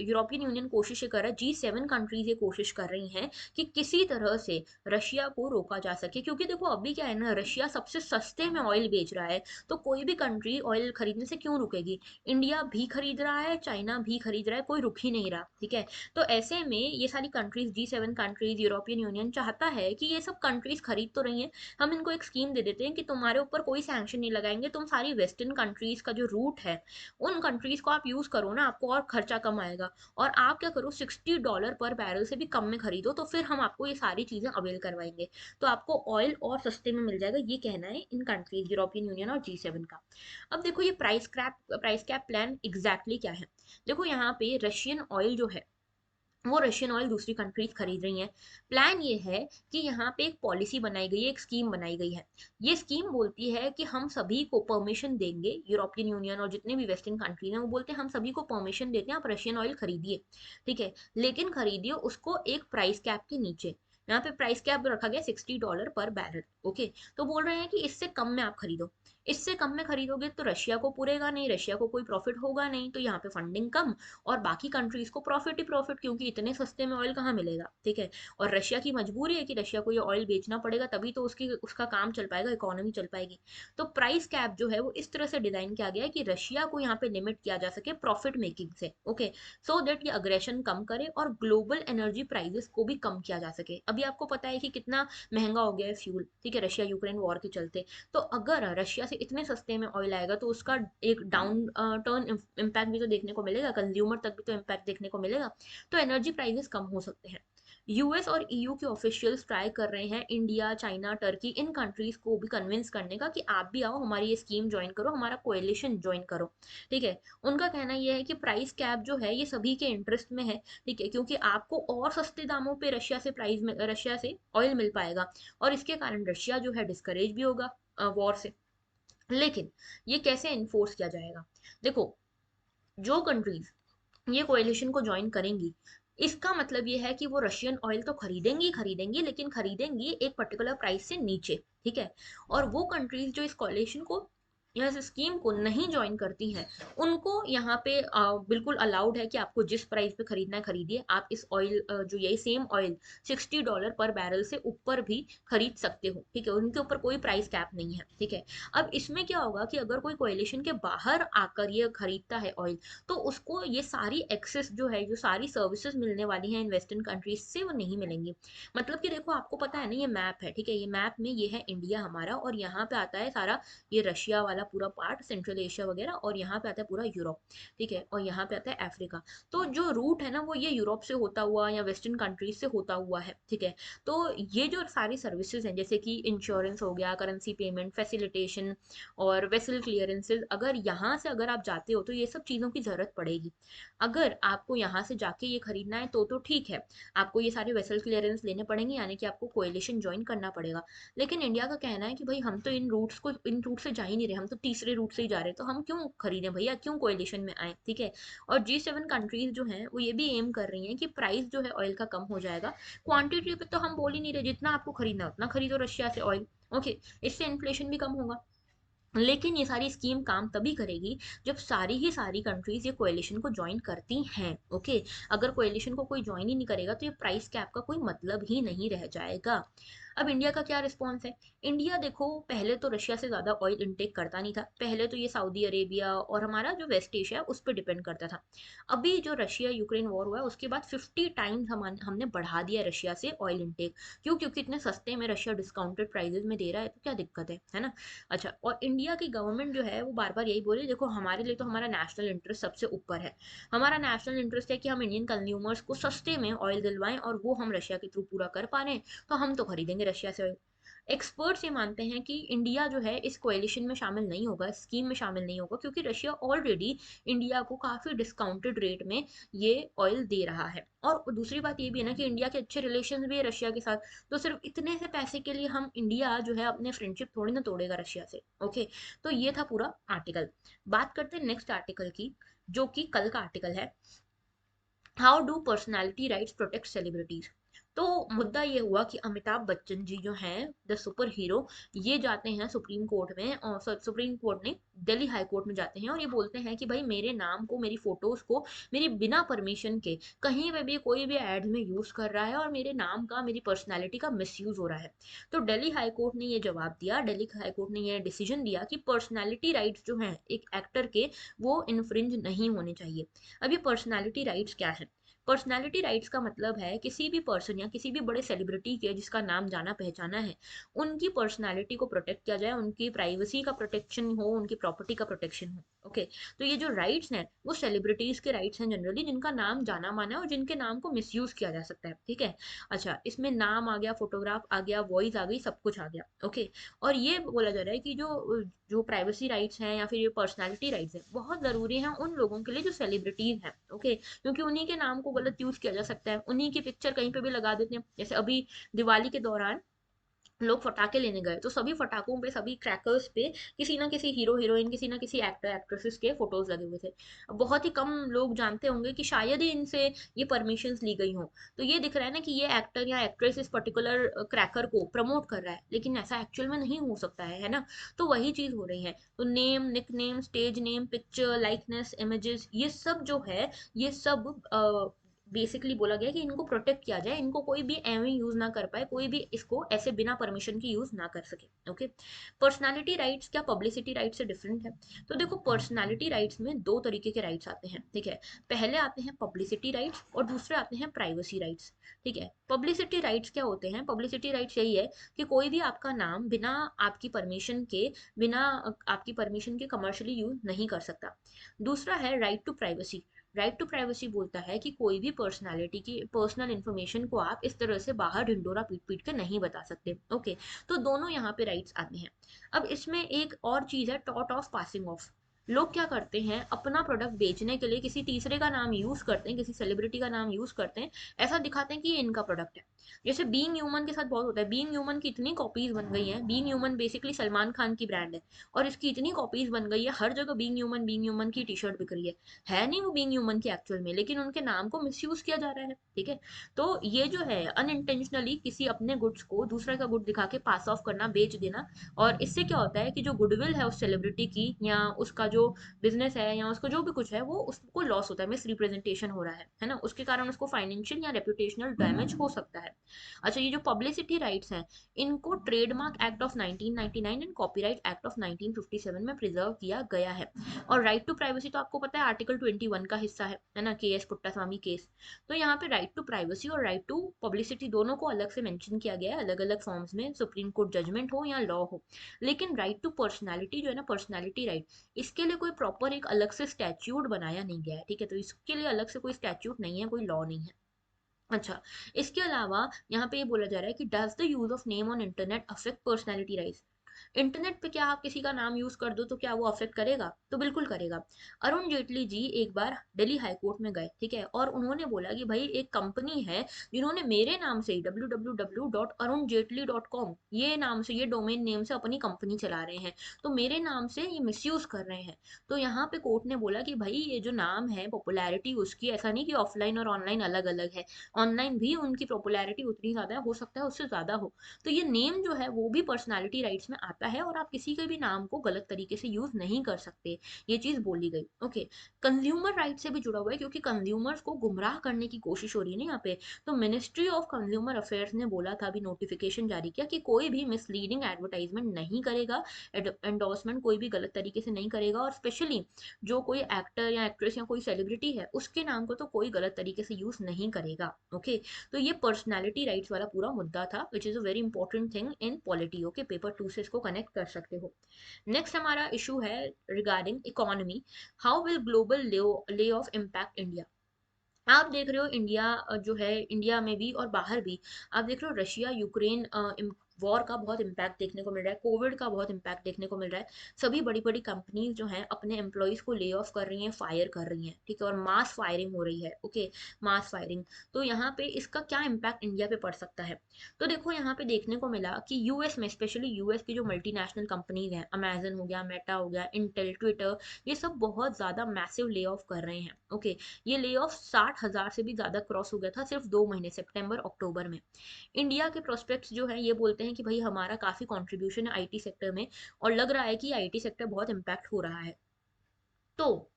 यूरोपियन यूनियन कोशिश ये कर रहा है, G7 कंट्रीज ये कोशिश कर रही हैं कि किसी तरह से रशिया को रोका जा सके, क्योंकि देखो अभी क्या है ना, रशिया सबसे सस्ते में ऑयल बेच रहा है, तो कोई भी कंट्री ऑयल खरीदने से क्यों रुकेगी? इंडिया भी खरीद रहा है, चाइना भी खरीद रहा है, कोई रुक ही नहीं रहा, ठीक है। तो ऐसे में ये सारी countries, G7 countries, European union चाहता है कि ये सब कंट्रीज खरीद तो रही हैं, हम इनको एक स्कीम दे देते हैं कि तुम्हारे ऊपर कोई सैंक्शन नहीं लगाएंगे, तुम सारी वेस्टर्न कंट्रीज का जो रूट है उन कंट्रीज को आप यूज करो ना, आपको और खर्चा कम आएगा, और आप क्या करो, $60 पर बैरल से भी कम में खरीदो, तो फिर हम आपको ये सारी चीजें अवेल करवाएंगे, तो आपको ऑयल और सस्ते में मिल जाएगा। ये कहना है इन कंट्रीज यूरोपियन यूनियन और G7 का। अब देखो ये प्राइस कैप प्लान एग्जैक्टली क्या है। देखो यहाँ पे रशियन ऑयल जो है वो रशियन ऑयल दूसरी कंट्रीज खरीद रही हैं। प्लान ये है कि यहाँ पे एक पॉलिसी बनाई गई है, एक स्कीम बनाई गई है। ये स्कीम बोलती है कि हम सभी को परमिशन देंगे, यूरोपियन यूनियन और जितने भी वेस्टर्न कंट्रीज हैं वो बोलते हैं हम सभी को परमिशन देते हैं आप रशियन ऑयल खरीदिए, ठीक है, लेकिन खरीदिए उसको एक प्राइस कैप के नीचे। यहाँ पे प्राइस कैप रखा गया $60 पर बैरल। ओके, तो बोल रहे हैं कि इससे कम में आप खरीदो, इससे कम में खरीदोगे तो रशिया को पुरेगा नहीं, रशिया को कोई प्रॉफिट होगा नहीं, तो यहाँ पे फंडिंग कम, और बाकी कंट्रीज को प्रॉफिट ही प्रॉफिट, क्योंकि इतने सस्ते में ऑयल कहाँ मिलेगा, ठीक है। और रशिया की मजबूरी है कि रशिया को ये ऑयल बेचना पड़ेगा, तभी तो उसकी उसका काम चल पाएगा, इकोनॉमी चल पाएगी। तो प्राइस कैप जो है वो इस तरह से डिजाइन किया गया है कि रशिया को यहाँ पे लिमिट किया जा सके प्रॉफिट मेकिंग से। ओके, सो दैट ये अग्रेशन कम करे और ग्लोबल एनर्जी प्राइजेस को भी कम किया जा सके। अभी आपको पता है कि कितना महंगा हो गया है फ्यूल, ठीक है, रशिया यूक्रेन वॉर के चलते। तो अगर रशिया से इतने सस्ते में ऑयल आएगा तो उसका एक डाउन टर्न इम्पैक्ट भी तो देखने को मिलेगा, कंज्यूमर तक भी तो इम्पैक्ट देखने को मिलेगा, तो एनर्जी प्राइसेस कम हो सकते हैं। यूएस और ईयू के ऑफिशियल्स ट्राई कर रहे हैं इंडिया, चाइना, टर्की, इन कंट्रीज को भी कन्विंस करने का कि आप भी आओ, हमारी ये स्कीम ज्वाइन करो, हमारा कोएलिशन ज्वाइन करो, ठीक है। उनका कहना यह है कि प्राइस कैप जो है ये सभी के इंटरेस्ट में है, ठीक है, क्योंकि आपको और सस्ते दामों पे रशिया से ऑयल मिल पाएगा, और इसके कारण रशिया जो है डिस्करेज भी होगा वॉर से। लेकिन ये कैसे इन्फोर्स किया जाएगा? देखो, जो कंट्रीज ये कोएलिशन को ज्वाइन करेंगी, इसका मतलब ये है कि वो रशियन ऑयल तो खरीदेंगी ही खरीदेंगी, लेकिन खरीदेंगी एक पर्टिकुलर प्राइस से नीचे, ठीक है। और वो कंट्रीज जो इस कोएलिशन को या इस स्कीम को नहीं ज्वाइन करती हैं, उनको यहाँ पे बिल्कुल अलाउड है कि आपको जिस प्राइस पे खरीदना है खरीदिए, आप इस ऑयल जो ये सेम ऑयल $60 पर बैरल से ऊपर भी खरीद सकते हो, ठीक है, उनके ऊपर कोई प्राइस कैप नहीं है, ठीक है। अब इसमें क्या होगा कि अगर कोई कोएलिशन के बाहर आकर ये खरीदता है ऑयल, तो उसको ये सारी एक्सेस जो है, जो सारी सर्विसेज मिलने वाली हैं इन वेस्टर्न कंट्रीज से, वो नहीं मिलेंगी। मतलब कि देखो आपको पता है ना, ये मैप है, ठीक है, ये मैप में ये है इंडिया हमारा, और यहाँ पे आता है सारा ये रशिया वाला पूरा पार्ट, सेंट्रल एशिया वगैरह, और यहाँ पे आता है पूरा यूरोप, ठीक है, और यहाँ पे आता है अफ्रीका। तो जो रूट है ना वो ये यूरोप से होता हुआ या वेस्टर्न कंट्रीज से होता हुआ है, ठीक है। तो ये जो सारी सर्विसेज हैं जैसे कि इंश्योरेंस हो गया, करेंसी पेमेंट, फैसिलिटेशन और वेसल क्लियरेंसेज, अगर यहाँ से अगर आप जाते हो तो ये सब चीज़ों की ज़रूरत पड़ेगी। अगर आपको यहाँ से जाके ये खरीदना है तो ठीक है, आपको ये सारे वेसल क्लियरेंस लेने पड़ेंगे, यानी कि आपको कोएलिशन ज्वाइन करना पड़ेगा। लेकिन इंडिया का कहना है कि भाई हम तो इन रूट से जा ही नहीं रहे, हम तो तीसरे रूट से ही जा रहे हैं, तो हम क्यों खरीदें भैया, क्यों कोएलिशन में आए, ठीक है। और G7 कंट्रीज जो हैं वो ये भी एम कर रही हैं कि प्राइस जो है ऑयल का कम हो जाएगा। क्वांटिटी पे तो हम बोल ही नहीं रहे, जितना आपको खरीदना है उतना खरीदो रशिया से ऑयल। ओके, इससे इन्फ्लेशन भी कम होगा। लेकिन ये सारी स्कीम काम तभी करेगी जब सारी ही सारी कंट्रीज ये कोएलिशन को ज्वाइन करती हैं। ओके, अगर कोएलिशन को कोई ज्वाइन ही नहीं करेगा तो ये प्राइस कैप का कोई मतलब ही नहीं रह जाएगा। अब इंडिया का क्या रिस्पॉन्स है? इंडिया देखो, पहले तो रशिया से ज़्यादा ऑयल इनटेक करता नहीं था, पहले तो ये सऊदी अरेबिया और हमारा जो वेस्ट एशिया है उस पर डिपेंड करता था। अभी जो रशिया यूक्रेन वॉर हुआ है उसके बाद 50 टाइम्स हमने बढ़ा दिया रशिया से ऑयल इनटेक। क्यों? क्योंकि इतने सस्ते में रशिया डिस्काउंटेड प्राइजेस में दे रहा है, तो क्या दिक्कत है ना। अच्छा, और इंडिया की गवर्नमेंट जो है वो बार बार यही बोले, देखो हमारे लिए तो हमारा नेशनल इंटरेस्ट सबसे ऊपर है। हमारा नेशनल इंटरेस्ट है कि हम इंडियन कंज्यूमर्स को सस्ते में ऑयल दिलवाएं, और वो हम रशिया के थ्रू पूरा कर पा रहे हैं, तो हम तो खरीदेंगे रशिया से ऑयल। एक्सपर्ट्स ये मानते हैं कि इंडिया जो है इस कोएलिशन में शामिल नहीं होगा, स्कीम में शामिल नहीं होगा, क्योंकि रशिया ऑलरेडी इंडिया को काफ़ी डिस्काउंटेड रेट में ये ऑयल दे रहा है। और दूसरी बात ये भी है ना कि इंडिया के अच्छे रिलेशन भी है रशिया के साथ, तो सिर्फ इतने से पैसे के लिए हम इंडिया जो है अपने फ्रेंडशिप थोड़ी ना तोड़ेगा रशिया से। ओके, तो ये था पूरा आर्टिकल। बात करते हैं नेक्स्ट आर्टिकल की, जो कि कल का आर्टिकल है, how do personality rights protect celebrities. तो मुद्दा ये हुआ कि अमिताभ बच्चन जी जो हैं द सुपर हीरो, ये जाते हैं सुप्रीम कोर्ट में, और सुप्रीम कोर्ट ने दिल्ली हाई कोर्ट में जाते हैं और ये बोलते हैं कि भाई मेरे नाम को, मेरी फोटोज को, मेरी बिना परमिशन के कहीं पे भी कोई भी एड में यूज कर रहा है और मेरे नाम का, मेरी पर्सनैलिटी का मिसयूज हो रहा है। तो दिल्ली हाई कोर्ट ने ये जवाब दिया, दिल्ली हाई कोर्ट ने ये डिसीजन दिया कि पर्सनैलिटी राइट्स जो हैं एक एक्टर के, वो इन्फ्रिंज नहीं होने चाहिए। अब ये पर्सनैलिटी राइट्स क्या है? पर्सनैलिटी राइट्स का मतलब है किसी भी पर्सन या किसी भी बड़े सेलिब्रिटी के जिसका नाम जाना पहचाना है, उनकी पर्सनैलिटी को प्रोटेक्ट किया जाए, उनकी प्राइवेसी का प्रोटेक्शन हो, उनकी प्रॉपर्टी का प्रोटेक्शन हो। ओके, तो ये जो राइट्स हैं वो सेलिब्रिटीज के राइट्स हैं जनरली, जिनका नाम जाना माना है और जिनके नाम को मिसयूज किया जा सकता है। ठीक है, अच्छा, इसमें नाम आ गया, फोटोग्राफ आ गया, वॉइस आ गई, सब कुछ आ गया। ओके, और ये बोला जा रहा है कि जो जो प्राइवेसी राइट्स हैं या फिर ये पर्सनैलिटी राइट्स हैं बहुत ज़रूरी हैं उन लोगों के लिए जो सेलिब्रिटीज हैं। ओके, क्योंकि उन्हीं के नाम को गलत यूज किया जा सकता है, उन्हीं की पिक्चर कहीं पे भी लगा देते हैं। जैसे अभी दिवाली के दौरान लोग फटाके लेने गए तो सभी फटाकों पे, सभी क्रैकर्स पे किसी ना किसी हीरो हीरोइन, किसी ना किसी एक्टर एक्ट्रेसेस के फोटोज लगे हुए थे। अब बहुत ही कम लोग जानते होंगे कि शायद ही इनसे ये परमिशंस ली गई हों। तो ये दिख रहा है ना कि ये एक्टर या एक्ट्रेस इस पर्टिकुलर क्रैकर को प्रमोट कर रहा है, लेकिन ऐसा एक्चुअल में नहीं हो सकता है ना। तो वही चीज हो रही है। तो name, nickname, stage name, picture, likeness, images, ये सब जो है, ये सब बेसिकली बोला गया कि इनको प्रोटेक्ट किया जाए, इनको कोई भी एवं यूज ना कर पाए, कोई भी इसको ऐसे बिना परमिशन की यूज ना कर सके। ओके, पर्सनालिटी राइट्स क्या पब्लिसिटी राइट्स से डिफरेंट है? तो देखो, पर्सनालिटी राइट्स में दो तरीके के राइट्स आते हैं। ठीक है, पहले आते हैं पब्लिसिटी राइट्स और दूसरे आते हैं प्राइवेसी राइट्स। ठीक है, पब्लिसिटी राइट्स क्या होते हैं? पब्लिसिटी राइट्स यही है कि कोई भी आपका नाम बिना आपकी परमिशन के, बिना आपकी परमिशन के कमर्शियली यूज नहीं कर सकता। दूसरा है right to privacy. Right to privacy बोलता है कि कोई भी पर्सनालिटी की पर्सनल इन्फॉर्मेशन को आप इस तरह से बाहर ढिंडोरा पीट पीट के नहीं बता सकते। ओके, तो दोनों यहाँ पे राइट्स आते हैं। अब इसमें एक और चीज है, टॉट ऑफ पासिंग ऑफ। लोग क्या करते हैं, अपना प्रोडक्ट बेचने के लिए किसी तीसरे का नाम यूज करते हैं, किसी सेलिब्रिटी का नाम यूज करते हैं, ऐसा दिखाते हैं कि ये इनका प्रोडक्ट है। जैसे बीइंग ह्यूमन के साथ बहुत होता है। बीइंग ह्यूमन की इतनी कॉपीज बन गई हैं, being human basically Salman Khan की ब्रांड है, और इसकी इतनी कॉपीज बन गई है, हर जगह बीइंग ह्यूमन की टी शर्ट बिक रही है नहीं वो बीइंग ह्यूमन की एक्चुअल में, लेकिन उनके नाम को मिसयूज किया जा रहा है। ठीक है, तो ये जो है अनइंटेंशनली किसी अपने गुड्स को दूसरे का गुड दिखा के पास ऑफ करना, बेच देना। और इससे क्या होता है कि जो गुडविल है उस सेलिब्रिटी की, या उसका जो बिजनेस है, या उसको जो भी कुछ है, वो उसको लॉस होता है, मिस रिप्रेजेंटेशन हो रहा है ना, उसके कारण उसको फाइनेंशियल या रेपुटेशनल डैमेज हो सकता है। अच्छा, ये जो पब्लिसिटी राइट्स हैं, इनको trademark act of 1999 and copyright act of 1957 में प्रिजर्व किया गया है। और राइट टू प्राइवेसी तो आपको पता है आर्टिकल 21 का हिस्सा है ना, के एस पुट्टास्वामी केस। तो यहाँ पे राइट टू प्राइवेसी और राइट टू पब्लिसिटी दोनों को अलग से मेंशन किया गया है, अलग अलग फॉर्म्स में, सुप्रीम कोर्ट जजमेंट हो या लॉ हो। लेकिन राइट टू पर्सनैलिटी जो है ना, पर्सनैलिटी राइट, इसके लिए कोई प्रॉपर एक अलग से स्टैच्यूट बनाया नहीं गया है। ठीक है, तो इसके लिए अलग से कोई स्टैच्यूट नहीं है, कोई लॉ नहीं है। अच्छा, इसके अलावा यहाँ पे ये बोला जा रहा है कि does the use of name on internet affect personality rights. Internet पे क्या आप किसी का नाम यूज कर दो तो क्या वो अफेक्ट करेगा? तो बिल्कुल करेगा। अरुण जेटली जी एक बार दिल्ली हाई कोर्ट में गए, ठीक है, और उन्होंने बोला कि भाई एक कंपनी है जिन्होंने मेरे नाम से ही www.arunjetli.com ये नाम से, ये डोमेन नेम से अपनी कंपनी चला रहे हैं, तो मेरे नाम से ये मिसयूज कर रहे हैं। तो यहाँ पे कोर्ट ने बोला कि भाई ये जो नाम है, पॉपुलैरिटी उसकी, ऐसा नहीं कि ऑफलाइन और ऑनलाइन अलग अलग है, ऑनलाइन भी उनकी पॉपुलैरिटी उतनी ज्यादा है, हो सकता है उससे ज्यादा हो। तो ये नेम जो है वो भी पर्सनालिटी राइट्स में आता है और आप किसी के भी नाम को गलत तरीके से यूज नहीं कर सकते, ये चीज बोली गई। ओके, कंज्यूमर राइट से भी जुड़ा हुआ है क्योंकि कंज्यूमर्स को गुमराह करने की कोशिश हो रही है ना यहाँ पे। तो मिनिस्ट्री ऑफ कंज्यूमर अफेयर्स ने बोला था, अभी नोटिफिकेशन जारी किया कि कोई भी मिसलीडिंग एडवर्टाइजमेंट नहीं करेगा, एंडोर्समेंट कोई भी गलत तरीके से नहीं करेगा, और स्पेशली जो कोई एक्टर या एक्ट्रेस या कोई सेलिब्रिटी है उसके नाम को तो कोई गलत तरीके से यूज नहीं करेगा। ओके, तो ये पर्सनैलिटी राइट्स वाला पूरा मुद्दा था, which is a very important thing in polity. Okay, paper 2 से इसको कनेक्ट कर सकते हो। नेक्स्ट हमारा इशू है regarding economy, how will global lay off impact India. आप देख रहे हो इंडिया जो है, इंडिया में भी और बाहर भी आप देख रहे हो रशिया यूक्रेन वॉर का बहुत इम्पैक्ट देखने को मिल रहा है, कोविड का बहुत इम्पैक्ट देखने को मिल रहा है। सभी बड़ी बड़ी कंपनीज जो हैं अपने एम्प्लॉयज को ले ऑफ कर रही हैं, फायर कर रही हैं, ठीक है, और मास फायरिंग हो रही है। ओके, मास फायरिंग। तो यहाँ पे इसका क्या इम्पैक्ट इंडिया पे पड़ सकता है? तो देखो यहाँ पे देखने को मिला कि यूएस में, स्पेशली यूएस की जो मल्टीनेशनल कंपनीज हैं, अमेजन हो गया, मेटा हो गया, इंटेल, ट्विटर, ये सब बहुत ज्यादा मैसिव ले ऑफ कर रहे हैं। ओके, ये ले ऑफ 60,000 से भी ज्यादा क्रॉस हो गया था सिर्फ 2 महीने, सितंबर अक्टूबर में। इंडिया के प्रोस्पेक्ट्स जो है ये बोलते हैं कि भाई हमारा काफी कंट्रीब्यूशन है आईटी सेक्टर में, और लग रहा है कि आईटी सेक्टर बहुत इम्पैक्ट हो रहा है। तो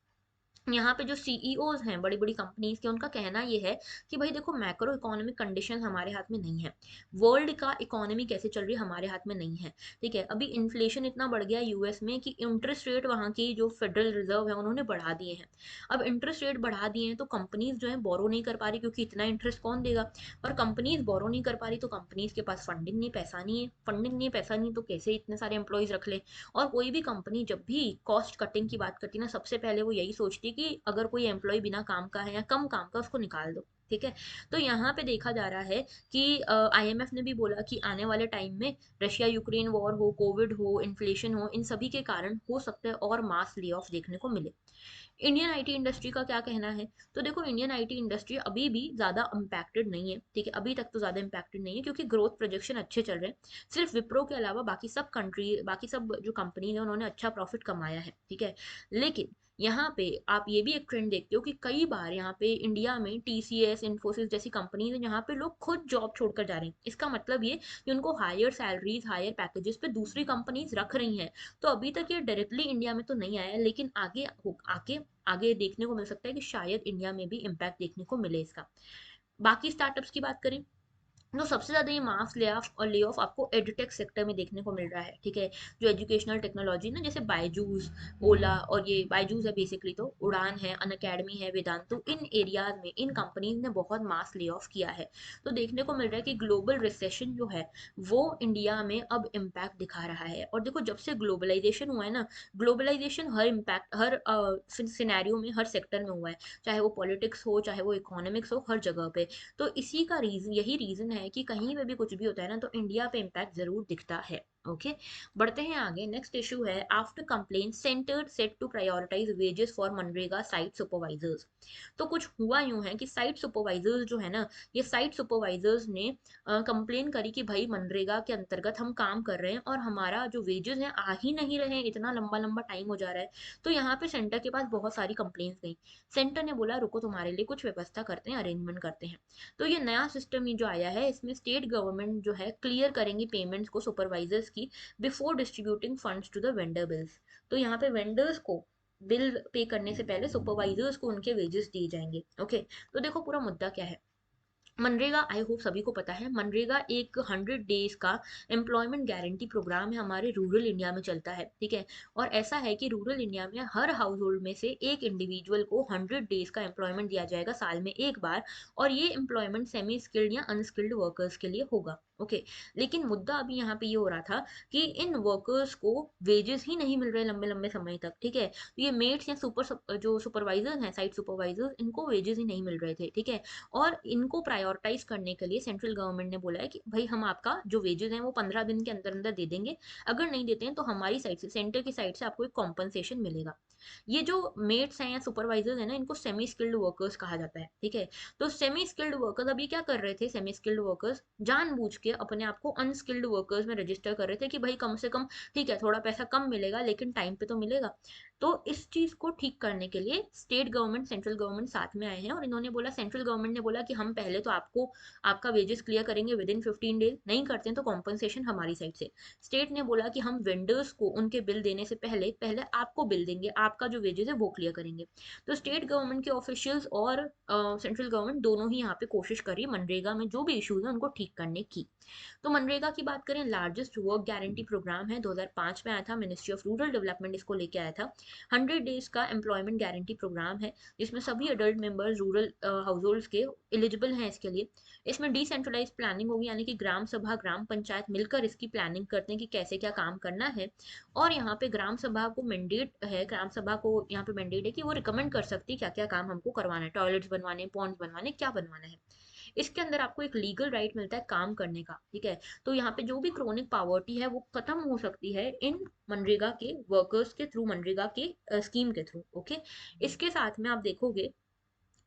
यहाँ पे जो सीईओज हैं बड़ी बड़ी कंपनीज के, उनका कहना ये है कि भाई देखो, मैक्रो इकोनॉमिक कंडीशन हमारे हाथ में नहीं है, वर्ल्ड का इकोनॉमी कैसे चल रही है हमारे हाथ में नहीं है। ठीक है, अभी इन्फ्लेशन इतना बढ़ गया यूएस में कि इंटरेस्ट रेट वहाँ की जो फेडरल रिजर्व है उन्होंने बढ़ा दिए हैं। अब इंटरेस्ट रेट बढ़ा दिए हैं तो कंपनीज जो है बोरो नहीं कर पा रही, क्योंकि इतना इंटरेस्ट कौन देगा। और कंपनीज बोरो नहीं कर पा रही तो कंपनीज के पास फंडिंग नहीं, पैसा नहीं है, फंडिंग नहीं, पैसा नहीं, तो कैसे इतने सारे एम्प्लॉयज रख ले। और कोई भी कंपनी जब भी कॉस्ट कटिंग की बात करती है ना, सबसे पहले वो यही सोचती है कि अगर कोई एम्प्लॉय बिना काम का है या कम काम का, उसको निकाल दो। ठीक है, तो यहाँ पे देखा जा रहा है कि आईएमएफ ने भी बोला कि आने वाले टाइम में रशिया यूक्रेन वॉर हो, कोविड हो, इन्फ्लेशन हो, इन सभी के कारण हो सकता है और मास ले ऑफ देखने को मिले। इंडियन आईटी इंडस्ट्री का क्या कहना है? तो देखो, इंडियन आईटी इंडस्ट्री अभी भी ज्यादा इम्पैक्टेड नहीं है। ठीक है, अभी तक तो ज्यादा इम्पैक्टेड नहीं है क्योंकि ग्रोथ प्रोजेक्शन अच्छे चल रहे हैं। सिर्फ विप्रो के अलावा बाकी सब जो कंपनी है उन्होंने अच्छा प्रॉफिट कमाया है। ठीक है, लेकिन यहाँ पे आप ये भी एक ट्रेंड देखते हो कि कई बार यहाँ पे इंडिया में टीसीएस, इन्फोसिस जैसी कंपनीज है जहाँ पे लोग खुद जॉब छोड़कर जा रहे हैं। इसका मतलब ये कि उनको हायर सैलरीज, हायर पैकेजेस पे दूसरी कंपनीज रख रही हैं। तो अभी तक ये डायरेक्टली इंडिया में तो नहीं आया है, लेकिन आगे आगे देखने को मिल सकता है कि शायद इंडिया में भी इम्पैक्ट देखने को मिले इसका। बाकी स्टार्टअप्स की बात करें तो सबसे ज्यादा ये मास ले ऑफ और ले ऑफ आपको एडटेक सेक्टर में देखने को मिल रहा है। ठीक है, जो एजुकेशनल टेक्नोलॉजी ना, जैसे बायजूस, ओला, और ये बायजूस है बेसिकली, तो उड़ान है, अन अकेडमी है, वेदांतु, इन एरियाज में इन कंपनीज ने बहुत मास ले ऑफ किया है। तो देखने को मिल रहा है कि ग्लोबल रिसेशन जो है वो इंडिया में अब इम्पैक्ट दिखा रहा है। और देखो, जब से ग्लोबलाइजेशन हुआ है ना, ग्लोबलाइजेशन हर इम्पैक्ट, हर सिनेरियो में, हर सेक्टर में हुआ है, चाहे वो पॉलिटिक्स हो, चाहे वो इकोनॉमिक्स हो, हर जगह पे। तो इसी का रीजन, यही रीजन है कि कहीं पे भी कुछ भी होता है ना, तो इंडिया पे इम्पैक्ट जरूर दिखता है। ओके, बढ़ते हैं आगे। नेक्स्ट इशू है, after complain centre set to prioritise wages for मनरेगा साइट सुपरवाइजर्स। तो कुछ हुआ यूं है कि साइट सुपरवाइजर्स जो है ना, ये साइट सुपरवाइजर्स ने कंप्लेन करी कि भाई मनरेगा के अंतर्गत हम काम कर रहे हैं और हमारा जो वेजेस हैं आ ही नहीं रहे हैं, इतना लंबा लंबा टाइम हो जा रहा है। तो यहाँ पे सेंटर के पास बहुत सारी कंप्लेंट्स गई। सेंटर ने बोला रुको, तुम्हारे लिए कुछ व्यवस्था करते हैं, अरेंजमेंट करते हैं। तो ये नया सिस्टम ये जो आया है, इसमें स्टेट गवर्नमेंट जो है क्लियर करेंगी पेमेंट्स को सुपरवाइजर्स की before distributing funds to the vendor bills. तो यहाँ पे वेंडर्स को बिल पे करने से पहले सुपरवाइजर्स को उनके वेजेस दिए जाएंगे। ओके, तो देखो पूरा मुद्दा क्या है। मनरेगा, आई होप सभी को पता है, मनरेगा एक 100 डेज का एम्प्लॉयमेंट गारंटी प्रोग्राम है, हमारे रूरल इंडिया में चलता है। ठीक है, और ऐसा है कि रूरल इंडिया में हर हाउस होल्ड में से एक इंडिविजुअल को 100 डेज का एम्प्लॉयमेंट दिया जाएगा साल में एक बार। और ये एम्प्लॉयमेंट सेमी स्किल्ड या अनस्किल्ड वर्कर्स के लिए होगा। ओके, लेकिन मुद्दा अभी यहाँ पे ये हो रहा था कि इन वर्कर्स को वेजेस ही नहीं मिल रहे लंबे लंबे समय तक। ठीक है, तो ये मेट्स या जो सुपरवाइजर हैं, साइट सुपरवाइजर्स, इनको वेजेस ही नहीं मिल रहे थे। ठीक है, और इनको प्रायोरिटाइज करने के लिए सेंट्रल गवर्नमेंट ने बोला है कि भाई हम आपका जो वेजेस हैं वो 15 दिन के अंदर अंदर दे देंगे, अगर नहीं देते हैं तो हमारी साइड से, सेंटर की साइड से आपको एक कॉम्पनसेशन मिलेगा। ये जो मेट्स हैं या सुपरवाइजर्स हैं ना, इनको सेमी स्किल्ड वर्कर्स कहा जाता है, ठीक है। तो सेमी स्किल्ड वर्कर्स अब ये क्या कर रहे थे, सेमी स्किल्ड वर्कर्स जानबूझ के अपने आप को अनस्किल्ड वर्कर्स में रजिस्टर कर रहे थे कि भाई कम से कम ठीक है, थोड़ा पैसा कम मिलेगा लेकिन टाइम पे तो मिलेगा। तो इस चीज को ठीक करने के लिए स्टेट गवर्नमेंट सेंट्रल गवर्नमेंट साथ में आए हैं और इन्होंने बोला, सेंट्रल गवर्नमेंट ने बोला कि हम पहले तो आपको आपका वेजेस क्लियर करेंगे विद इन 15 डेज, नहीं करते हैं तो कॉम्पनसेशन हमारी साइड से। स्टेट ने बोला कि हम वेंडर्स को उनके बिल देने से पहले पहले आपको बिल देंगे, आपका जो वेजेस है वो क्लियर करेंगे। तो स्टेट गवर्नमेंट के ऑफिशियल्स और सेंट्रल गवर्नमेंट दोनों ही यहाँ पे कोशिश करी मनरेगा में जो भी इश्यूज है उनको ठीक करने की। तो मनरेगा की बात करें, लार्जेस्ट वर्क गारंटी प्रोग्राम है, 2005 में आया था, मिनिस्ट्री ऑफ रूरल डेवलपमेंट इसको लेके आया था। 100 डेज का एम्प्लॉयमेंट गारंटी प्रोग्राम है जिसमें सभी adult members rural house hold के एलिजिबल हैं इसके लिए। इसमें डिसेंट्रलाइज प्लानिंग होगी, यानी कि ग्राम सभा ग्राम पंचायत मिलकर इसकी प्लानिंग करते हैं कि कैसे क्या काम करना है। और यहाँ पे ग्राम सभा को मैंडेट है, ग्राम सभा को यहाँ पे मैंडेट है कि वो रिकमेंड कर सकती है क्या क्या काम हमको करवाना है, टॉयलेट्स बनवाने, पॉन्ड्स बनवाने, क्या बनवाना है। इसके अंदर आपको एक लीगल राइट मिलता है काम करने का, ठीक है। तो यहाँ पे जो भी क्रोनिक पावर्टी है वो खत्म हो सकती है इन मनरेगा के वर्कर्स के थ्रू, मनरेगा के स्कीम के थ्रू, ओके। इसके साथ में आप देखोगे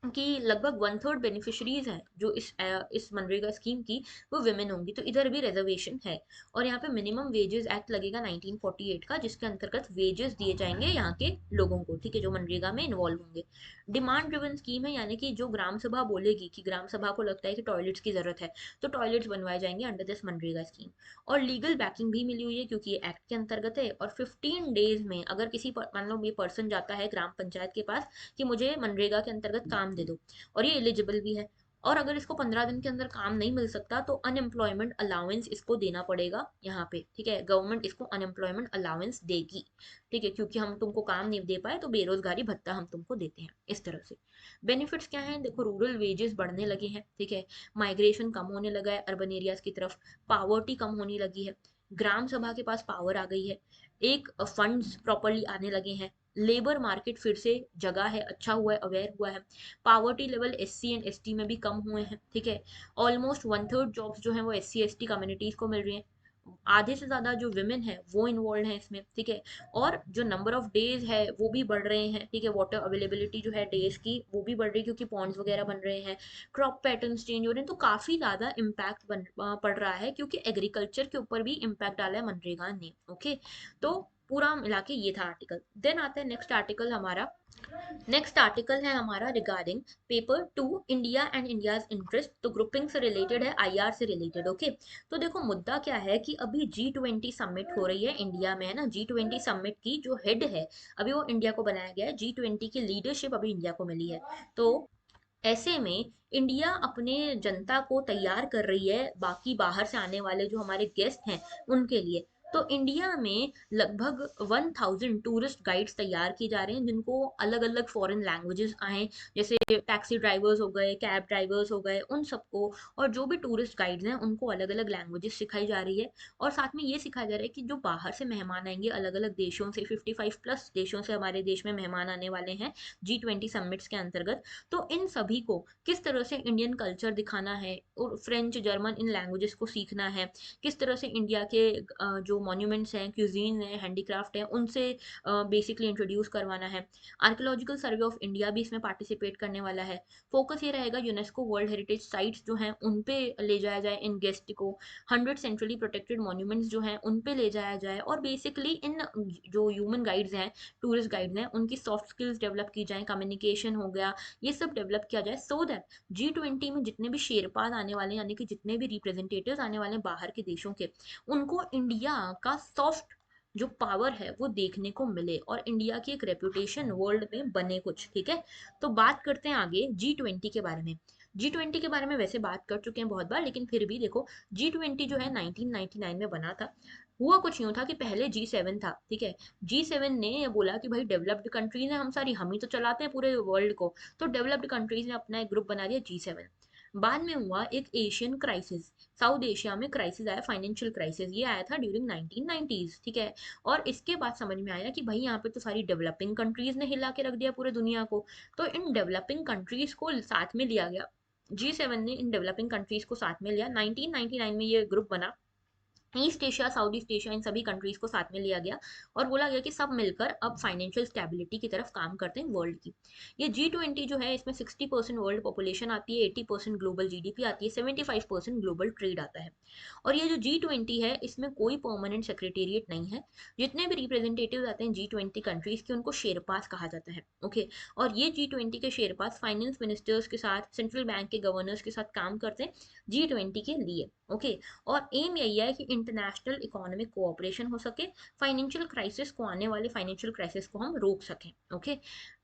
कि लगभग 1/3 बेनिफिशरीज हैं जो इस मनरेगा स्कीम की, वो विमेन होंगी। तो इधर भी रिजर्वेशन है। और यहाँ पे मिनिमम वेजेस एक्ट लगेगा 1948 का, जिसके अंतर्गत वेजेस दिए जाएंगे यहाँ के लोगों को, ठीक है, जो मनरेगा में इन्वॉल्व होंगे। डिमांड ड्रिवन स्कीम है, यानी कि जो ग्राम सभा बोलेगी कि ग्राम सभा को लगता है कि टॉयलेट्स की जरूरत है, तो टॉयलेट्स बनवाए जाएंगे अंडर दिस मनरेगा स्कीम। और लीगल बैकिंग भी मिली हुई है क्योंकि ये एक्ट के अंतर्गत है। और 15 डेज में अगर किसी मान लो ये पर्सन जाता है ग्राम पंचायत के पास कि मुझे मनरेगा के अंतर्गत काम दे दो, और ये एलिजिबल भी है, और अगर इसको 15 दिन के अंदर काम नहीं मिल सकता तो अनएम्प्लॉयमेंट अलाउंस इसको देना पड़ेगा यहाँ पे, ठीक है। गवर्नमेंट इसको अनएम्प्लॉयमेंट अलाउंस देगी, ठीक है, क्योंकि हम तुमको काम नहीं दे पाए तो बेरोजगारी भत्ता हम तुमको देते हैं, इस तरह से। बेनिफिट्स क्या है, देखो, रूरल वेजेस बढ़ने लगे हैं, ठीक है, माइग्रेशन कम होने लगा है अर्बन एरियाज की तरफ, पावर्टी कम होने लगी है, ग्राम सभा के पास पावर आ गई है, एक फंड्स प्रॉपरली आने लगे हैं, लेबर मार्केट फिर से जगह है, अच्छा हुआ है, अवेयर हुआ है, poverty level SC and ST में भी कम हुए हैं, ठीक है। ऑलमोस्ट 1/3 जॉब्स जो है वो SC ST कम्युनिटीज को मिल रही हैं, आधे से ज्यादा जो विमेन है वो इन्वॉल्व है इसमें, ठीक है। और जो नंबर ऑफ डेज है वो भी बढ़ रहे हैं, ठीक है, वाटर अवेलेबिलिटी जो है डेज की वो भी बढ़ रही है क्योंकि पॉन्ड्स वगैरह बन रहे हैं, क्रॉप पैटर्न्स चेंज हो रहे हैं, तो काफी ज्यादा इम्पैक्ट पड़ रहा है क्योंकि एग्रीकल्चर के ऊपर भी इम्पैक्ट डाला है मनरेगा ने, ओके। तो पूरा मिला के ये था आर्टिकल। देन आता है नेक्स्ट आर्टिकल हमारा, नेक्स्ट आर्टिकल है हमारा regarding paper 2 India and India's interest. तो ग्रुपिंग से रिलेटेड है, IR से रिलेटेड, ओके। तो देखो मुद्दा क्या है कि अभी G20 समिट हो रही है इंडिया में, है ना। G20 समिट की जो हेड है अभी वो इंडिया को बनाया गया है, G20 की लीडरशिप अभी इंडिया को मिली है। तो ऐसे में इंडिया अपने जनता को तैयार कर रही है बाकी बाहर से आने वाले जो हमारे गेस्ट हैं उनके लिए। तो इंडिया में लगभग 1000 टूरिस्ट गाइड्स तैयार किए जा रहे हैं जिनको अलग अलग फॉरेन लैंग्वेजेस आए, जैसे टैक्सी ड्राइवर्स हो गए, कैब ड्राइवर्स हो गए, उन सबको। और जो भी टूरिस्ट गाइड्स हैं उनको अलग अलग लैंग्वेजेस सिखाई जा रही है। और साथ में ये सिखाया जा रहा है कि जो बाहर से मेहमान आएंगे अलग अलग देशों से, 55+ देशों से हमारे देश में मेहमान आने वाले हैं G20 समिट्स के अंतर्गत। तो इन सभी को किस तरह से इंडियन कल्चर दिखाना है और फ्रेंच जर्मन इन लैंग्वेजेस को सीखना है, किस तरह से इंडिया के जो मॉन्यूमेंट्स हैं, क्यूजीन है, हैंडीक्राफ्ट है, उनसे बेसिकली इंट्रोड्यूस करवाना है। आर्कियोलॉजिकल सर्वे ऑफ इंडिया भी इसमें पार्टिसिपेट करने वाला है। फोकस ये रहेगा यूनेस्को वर्ल्ड हेरिटेज साइट्स जो हैं उन पे ले जाया जाए इन गेस्ट को, 100 सेंट्रली प्रोटेक्टेड मॉन्यूमेंट्स जो हैं उन पे ले जाया जाए, और बेसिकली इन जो ह्यूमन गाइड्स हैं, टूरिस्ट गाइड्स हैं, उनकी सॉफ्ट स्किल्स डेवलप की जाए, कम्युनिकेशन हो गया, ये सब डेवलप किया जाए, सो दैट G20 में जितने भी शेरपाज आने वाले हैं, यानी कि जितने भी रिप्रेजेंटेटिव्स आने वाले हैं बाहर के देशों के, उनको इंडिया का सॉफ्ट जो पावर है वो देखने को मिले और इंडिया की एक रेपुटेशन वर्ल्ड में बने कुछ, ठीक है। तो बात करते हैं आगे G20 के बारे में। G20 के बारे में वैसे बात कर चुके हैं बहुत बार, लेकिन फिर भी देखो, G20 जो है 1999 में बना था। हुआ कुछ यूं था कि पहले G7 था, ठीक है। G7 ने ये बोला कि भाई डेवलप्ड कंट्रीज हैं हम सारी, हम ही तो चलाते हैं पूरे वर्ल्ड को। तो डेवलप्ड कंट्रीज ने अपना एक ग्रुप बना दिया G7। बाद में हुआ एक एशियन क्राइसिस, साउथ एशिया में क्राइसिस आया, फाइनेंशियल क्राइसिस, ये आया था ड्यूरिंग 1990s, ठीक है। और इसके बाद समझ में आया कि भाई यहाँ पे तो सारी डेवलपिंग कंट्रीज ने हिला के रख दिया पूरे दुनिया को। तो इन डेवलपिंग कंट्रीज को साथ में लिया गया, G7 ने इन डेवलपिंग कंट्रीज को साथ में लिया, 1999 में ये ग्रुप बना। East Asia, South East Asia, इन सभी कंट्रीज को साथ में लिया गया और बोला गया कि सब मिलकर अब फाइनेंशियल स्टेबिलिटी की तरफ काम करते हैं वर्ल्ड की। ये G20 जो है, इसमें 60% वर्ल्ड पॉपुलेशन आती है, 80% ग्लोबल जीडीपी आती है, 75% ग्लोबल ट्रेड आता है। और ये जो G20 है, इसमें कोई परमानेंट सेक्रेटेरिएट नहीं है। जितने भी रिप्रेजेंटेटिव आते हैं G20 कंट्रीज के, उनको शेरपास कहा जाता है। ओके। और ये G20 के शेरपास फाइनेंस मिनिस्टर्स के साथ, सेंट्रल बैंक के गवर्नर्स के साथ काम करते हैं G20 के लिए। ओके। और एम यही है कि इंटरनेशनल इकोनॉमिक कोऑपरेशन हो सके, फाइनेंशियल क्राइसिस को, आने वाले फाइनेंशियल क्राइसिस को हम रोक सकें। ओके।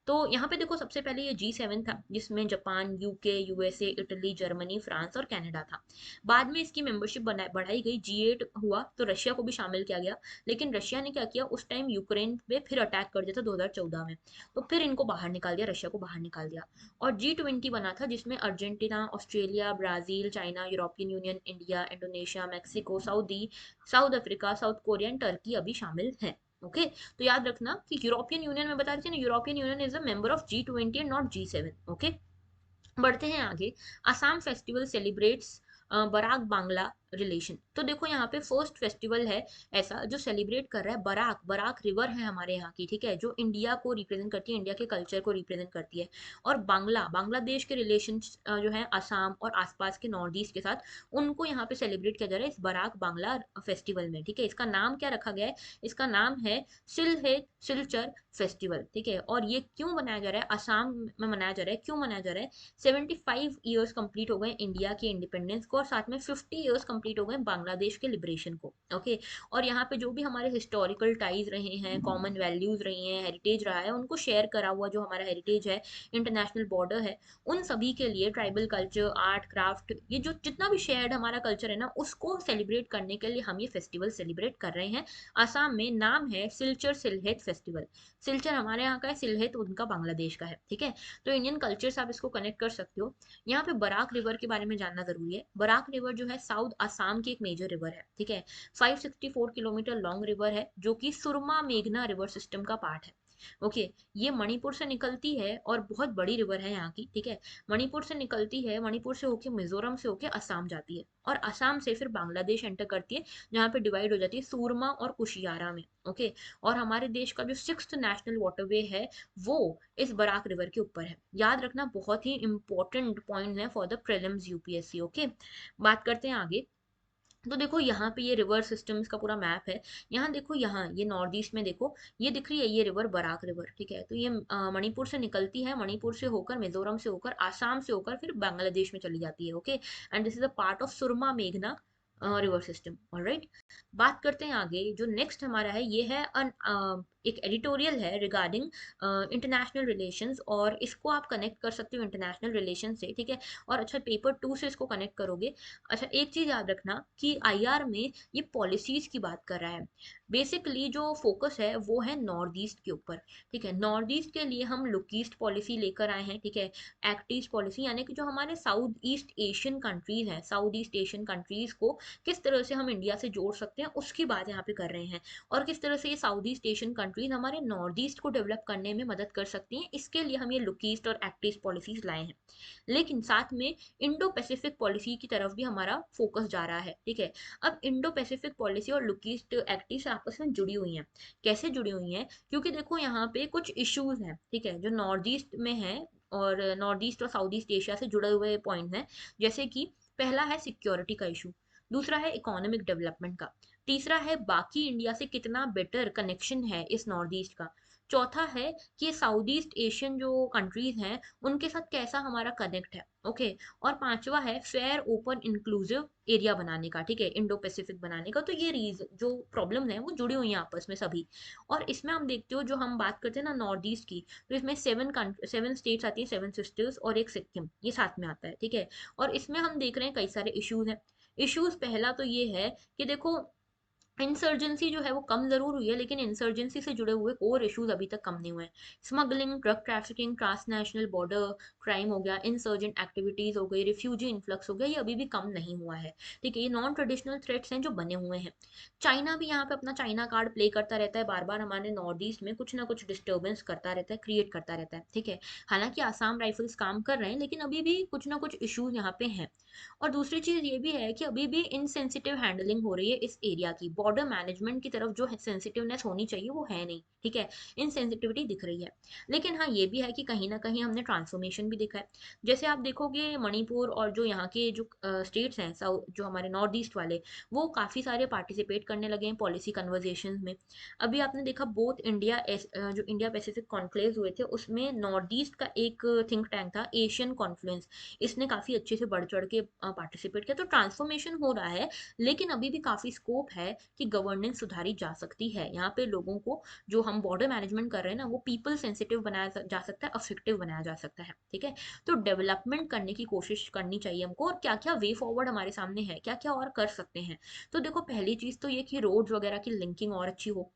तो यहाँ पे देखो, सबसे पहले ये G7 था, जिसमें Japan, UK, USA, Italy, Germany, France और कनाडा था। बाद में इसकी मेंबरशिप बढ़ाई गई, G8 हुआ तो रशिया को भी शामिल किया गया। लेकिन रशिया ने क्या किया, उस टाइम यूक्रेन पे फिर अटैक कर दिया था 2014 में, तो फिर इनको बाहर निकाल दिया, रशिया को बाहर निकाल दिया। और G20 बना था, जिसमें Argentina, Australia, Brazil, China, European union, India, Indonesia, Mexico, south Africa, south Korea, Turkey अभी शामिल है। ओके। तो याद रखना कि यूरोपियन यूनियन में बता रही थी ना, European Union is a member of G20 and not G7। Okay. बढ़ते हैं आगे। Assam festival celebrates Barak Bangla relation. तो देखो यहाँ पे फर्स्ट फेस्टिवल है ऐसा जो सेलिब्रेट कर रहा है बराक। बराक रिवर है हमारे यहाँ की, ठीक है, जो इंडिया को रिप्रेजेंट करती है, इंडिया के कल्चर को रिप्रेजेंट करती है। और बांग्लादेश के रिलेशन जो है असम और आसपास के नॉर्थ ईस्ट के साथ, उनको यहाँ पे सेलिब्रेट किया जा रहा है इस बराक बांग्ला फेस्टिवल में। ठीक है, इसका नाम क्या रखा गया है, इसका नाम है सिलचर फेस्टिवल। ठीक है, और ये क्यों मनाया जा रहा है, असम में मनाया जा रहा है, क्यों मनाया जा रहा है, 75 ईयर्स कंप्लीट हो गए इंडिया के इंडिपेंडेंस को, और साथ में 50 ईयर्स कंप्लीट हो गए बांग्लादेश के लिबरेशन को। ओके। और यहाँ पे जो भी हमारे हिस्टोरिकल टाइज रहे हैं, कॉमन वैल्यूज रही हैं, हेरिटेज रहा है, उनको शेयर करा हुआ जो हमारा हेरिटेज है, इंटरनेशनल बॉर्डर है, उन सभी के लिए ट्राइबल कल्चर, आर्ट, क्राफ्ट, ये जो जितना भी शेयर्ड हमारा कल्चर है ना, उसको सेलिब्रेट करने के लिए हम ये फेस्टिवल सेलिब्रेट कर रहे हैं। आसाम में नाम है सिलचर सिलहेट फेस्टिवल। सिलचर हमारे यहाँ का है, सिलहेट उनका बांग्लादेश का है। ठीक है, तो इंडियन कल्चर से आप इसको कनेक्ट कर सकते हो। यहाँ पे बराक रिवर के बारे में जानना जरूरी है। बराक रिवर जो है साउथ असम की एक मेजर रिवर है। ठीक है, 564 किलोमीटर लॉन्ग रिवर है, जो कि सुरमा मेघना रिवर सिस्टम का पार्ट है। ओके। ये मणिपुर से निकलती है और बहुत बड़ी रिवर है यहाँ की। ठीक है, मणिपुर से निकलती है, मणिपुर से होके मिजोरम से होके असम जाती है, और असम से फिर बांग्लादेश एंटर करती है, जहाँ पे डिवाइड हो जाती है सूरमा और कुशियारा में। ओके। और हमारे देश का जो 6th नेशनल वाटरवे है, वो इस बराक रिवर के ऊपर है। याद रखना, बहुत ही इंपॉर्टेंट पॉइंट है for the prelims UPSC. Okay. बात करते हैं आगे। तो देखो यहाँ पे ये रिवर सिस्टम्स का पूरा मैप है। यहाँ देखो, यहाँ ये नॉर्थ ईस्ट में देखो, ये दिख रही है ये रिवर बराक रिवर। ठीक है, तो ये मणिपुर से निकलती है, मणिपुर से होकर, मिजोरम से होकर, आसाम से होकर फिर बांग्लादेश में चली जाती है। Okay. And this is a part of Surma मेघना रिवर सिस्टम। ऑलराइट। बात करते हैं आगे। जो नेक्स्ट हमारा है, ये है एक एडिटोरियल है रिगार्डिंग इंटरनेशनल रिलेशंस, और इसको आप कनेक्ट कर सकते हो इंटरनेशनल रिलेशन से। ठीक है, और अच्छा पेपर 2 से इसको कनेक्ट करोगे। अच्छा, एक चीज याद रखना कि आईआर में ये पॉलिसीज की बात कर रहा है। बेसिकली जो फोकस है वो है नॉर्थ ईस्ट के ऊपर। ठीक है, नॉर्थ ईस्ट के लिए हम लुक ईस्ट पॉलिसी लेकर आए हैं। ठीक है, एक्ट ईस्ट पॉलिसी, यानी कि जो हमारे साउथ ईस्ट एशियन कंट्रीज हैं, साउथ ईस्ट एशियन कंट्रीज को किस तरह से हम इंडिया से जोड़ सकते हैं, उसकी बात यहाँ पे कर रहे हैं। और किस तरह से ये साउथ ईस्ट एशियन कंट्रीज हमारे नॉर्थ ईस्ट को डेवलप करने में मदद कर सकती हैं, इसके लिए हम ये लुक ईस्ट और एक्ट ईस्ट पॉलिसीज लाए हैं। लेकिन साथ में इंडो पैसिफिक पॉलिसी की तरफ भी हमारा फोकस जा रहा है। ठीक है, अब इंडो पैसिफिक पॉलिसी और लुक ईस्ट एक्ट ईस्ट आपस में जुड़ी हुई हैं। कैसे जुड़ी हुई हैं, क्योंकि देखो यहाँ पे कुछ इश्यूज हैं। ठीक है, जो नॉर्थ ईस्ट में है, और नॉर्थ ईस्ट और साउथ ईस्ट एशिया से जुड़े हुए पॉइंट हैं। जैसे कि पहला है सिक्योरिटी का इशू, दूसरा है इकोनॉमिक डेवलपमेंट का, तीसरा है बाकी इंडिया से कितना बेटर कनेक्शन है इस नॉर्थ ईस्ट का, चौथा है कि साउथ ईस्ट एशियन जो कंट्रीज हैं उनके साथ कैसा हमारा कनेक्ट है। ओके। और पांचवा है फेयर ओपन इंक्लूसिव एरिया बनाने का। ठीक है, इंडो पैसिफिक बनाने का। तो ये रीजन जो प्रॉब्लम है वो जुड़ी हुई हैं आपस में सभी। और इसमें हम देखते हो, जो हम बात करते हैं ना नॉर्थ ईस्ट की, तो इसमें 7 स्टेट्स आती हैं, 7 सिस्टर्स और एक सिक्किम, ये साथ में आता है। ठीक है, और इसमें हम देख रहे हैं कई सारे इश्यूज हैं। इश्यूज पहला तो ये है कि देखो, इंसर्जेंसी जो है वो कम जरूर हुई है, लेकिन इंसर्जेंसी से जुड़े हुए और इश्यूज अभी तक कम नहीं हुए हैं। Smuggling, drug trafficking, transnational border crime हो गया, इंसर्जेंट एक्टिविटीज हो गई, रिफ्यूजी इन्फ्लक्स हो गया, ये अभी भी कम नहीं हुआ है। ठीक है, ये नॉन ट्रेडिशनल थ्रेट्स हैं जो बने हुए हैं। चाइना भी यहाँ पे अपना चाइना कार्ड प्ले करता रहता है, बार बार हमारे नॉर्थ ईस्ट में कुछ ना कुछ डिस्टर्बेंस करता रहता है, क्रिएट करता रहता है। ठीक है, हालांकि आसाम राइफल्स काम कर रहे हैं, लेकिन अभी भी कुछ ना कुछ इश्यूज यहाँ पे हैं। और दूसरी चीज़ ये भी है कि अभी भी इनसेंसिटिव हैंडलिंग हो रही है इस एरिया की, बॉर्डर मैनेजमेंट की तरफ जो सेंसिटिवनेस होनी चाहिए वो है नहीं, ठीक है, इनसेंसिटिविटी दिख रही है। लेकिन हाँ ये भी है कि कहीं ना कहीं हमने ट्रांसफॉर्मेशन भी देखा है। जैसे आप देखोगे मणिपुर और जो यहाँ के जो स्टेट्स हैं साउथ जो हमारे नॉर्थ ईस्ट वाले, वो काफ़ी सारे पार्टिसिपेट करने लगे हैं पॉलिसी कन्वर्जेशन में। अभी आपने देखा बोथ इंडिया जो इंडिया पैसिफिक कॉन्क्लेव हुए थे उसमें नॉर्थ ईस्ट का एक थिंक टैंक था एशियन कॉन्फ्लुएंस, इसने काफ़ी अच्छे से बढ़ चढ़ के पार्टिसिपेट किया। तो ट्रांसफॉर्मेशन हो रहा है, लेकिन अभी भी काफ़ी स्कोप है कि गवर्नेंस सुधारी जा सकती है। यहाँ पे लोगों को जो हम बॉर्डर मैनेजमेंट कर रहे हैं ना वो पीपल सेंसिटिव बनाया जा सकता है, अफेक्टिव बनाया जा सकता है, ठीक है। तो डेवलपमेंट करने की कोशिश करनी चाहिए हमको, और क्या क्या वे फॉरवर्ड हमारे सामने है, क्या क्या और कर सकते हैं। तो देखो पहली चीज़ तो ये कि रोड वगैरह की लिंकिंग और अच्छी हो।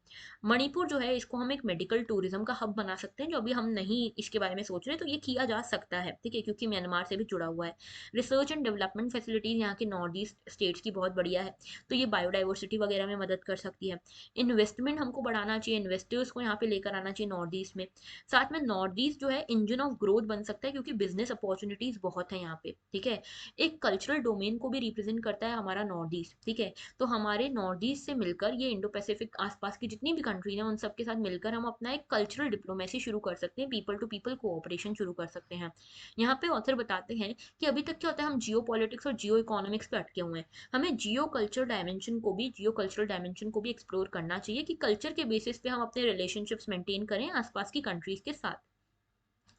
मणिपुर जो है इसको हम एक मेडिकल टूरिज्म का हब बना सकते हैं, जो अभी हम नहीं इसके बारे में सोच रहे, तो ये किया जा सकता है, ठीक है, क्योंकि म्यांमार से भी जुड़ा हुआ है। रिसर्च एंड डेवलपमेंट फैसिलिटीज यहाँ के नॉर्थ ईस्ट स्टेट्स की बहुत बढ़िया है, तो ये बायोडाइवर्सिटी वगैरह में मदद कर सकती है। इन्वेस्टमेंट हमको बढ़ाना चाहिए, इन्वेस्टर्स को यहाँ पे लेकर आना चाहिए नॉर्थ ईस्ट में। साथ में नॉर्थ ईस्ट जो है इंजन ऑफ ग्रोथ बन सकता है, क्योंकि बिजनेस अपॉर्चुनिटीज बहुत है यहाँ पे, ठीक है। एक कल्चरल डोमेन को भी रिप्रेजेंट करता है हमारा नॉर्थ ईस्ट, ठीक है। तो हमारे नॉर्थ ईस्ट से मिलकर ये इंडो पैसिफिक आसपास की जितनी भी कंट्री है उन सबके साथ मिलकर हम अपना एक कल्चरल डिप्लोमेसी शुरू कर सकते हैं, पीपल टू पीपल कोऑपरेशन शुरू कर सकते हैं। यहाँ पे ऑथर बताते हैं कि अभी तक क्या होता है, हम जियो पॉलिटिक्स और जियो इकोनॉमिक्स पे अटके हुए हैं। हमें जियो कल्चरल डायमेंशन को भी एक्सप्लोर करना चाहिए कि कल्चर के बेसिस पे हम अपने रिलेशनशिप्स मेंटेन करें आसपास की कंट्रीज के साथ।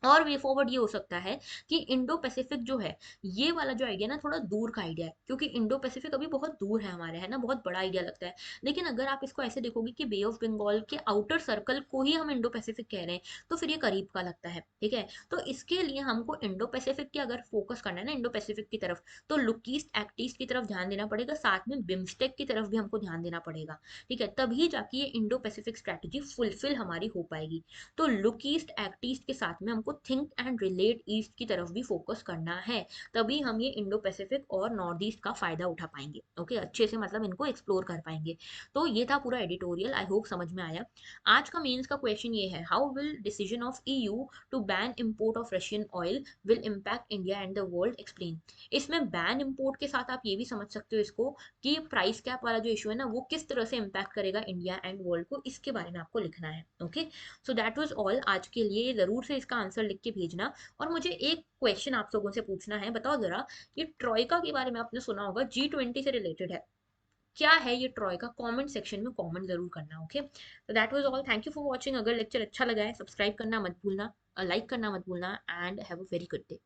और वे फॉरवर्ड ये हो सकता है कि इंडो पैसिफिक जो है, ये वाला जो आइडिया ना थोड़ा दूर का आइडिया है, क्योंकि इंडो पैसिफिक अभी बहुत दूर है हमारे, है ना, बहुत बड़ा आइडिया लगता है। लेकिन अगर आप इसको ऐसे देखोगे कि बे ऑफ बंगाल के आउटर सर्कल को ही हम इंडो पैसिफिक कह रहे हैं, तो फिर ये करीब का लगता है, ठीक है। तो इसके लिए हमको इंडो पैसिफिक की अगर फोकस करना है ना इंडो पैसिफिक की तरफ, तो लुक ईस्ट एक्ट ईस्ट की तरफ ध्यान देना पड़ेगा, साथ में बिम्स्टेक की तरफ भी हमको ध्यान देना पड़ेगा, ठीक है, तभी जाके ये इंडो पैसिफिक स्ट्रैटेजी फुलफिल हमारी हो पाएगी। तो लुक ईस्ट एक्ट ईस्ट के साथ में हमको थिंक एंड रिलेट ईस्ट की तरफ भी फोकस करना है, तभी हम ये इंडो पैसिफिक और नॉर्थ ईस्ट का फायदा उठा पाएंगे, ओके, अच्छे से मतलब इनको एक्सप्लोर कर पाएंगे। तो ये था पूरा एडिटोरियल, आई होप समझ में आया। आज का मेंस का क्वेश्चन ये है, how will decision of EU to ban import of Russian oil will impact India and the world, explain. इसमें बैन इंपोर्ट के साथ आप ये भी समझ सकते हो इसको कि प्राइस कैप वाला जो इशू है ना वो किस तरह से इम्पैक्ट करेगा इंडिया एंड वर्ल्ड को, इसके बारे में आपको लिखना है, okay. So that was all आज के लिए, ज़रूर से इसका आंसर लिख के भेजना। और मुझे एक क्वेश्चन आप लोगों से पूछना है, बताओ जरा, ये ट्रॉयका के बारे में आपने सुना होगा, G20 से रिलेटेड है, क्या है ये ट्रॉयका, कमेंट सेक्शन में कमेंट जरूर करना, ओके। तो that was all, thank you for watching. अगर लेक्चर अच्छा लगा है सब्सक्राइब करना मत भूलना, लाइक करना मत भूलना, and have a very good day.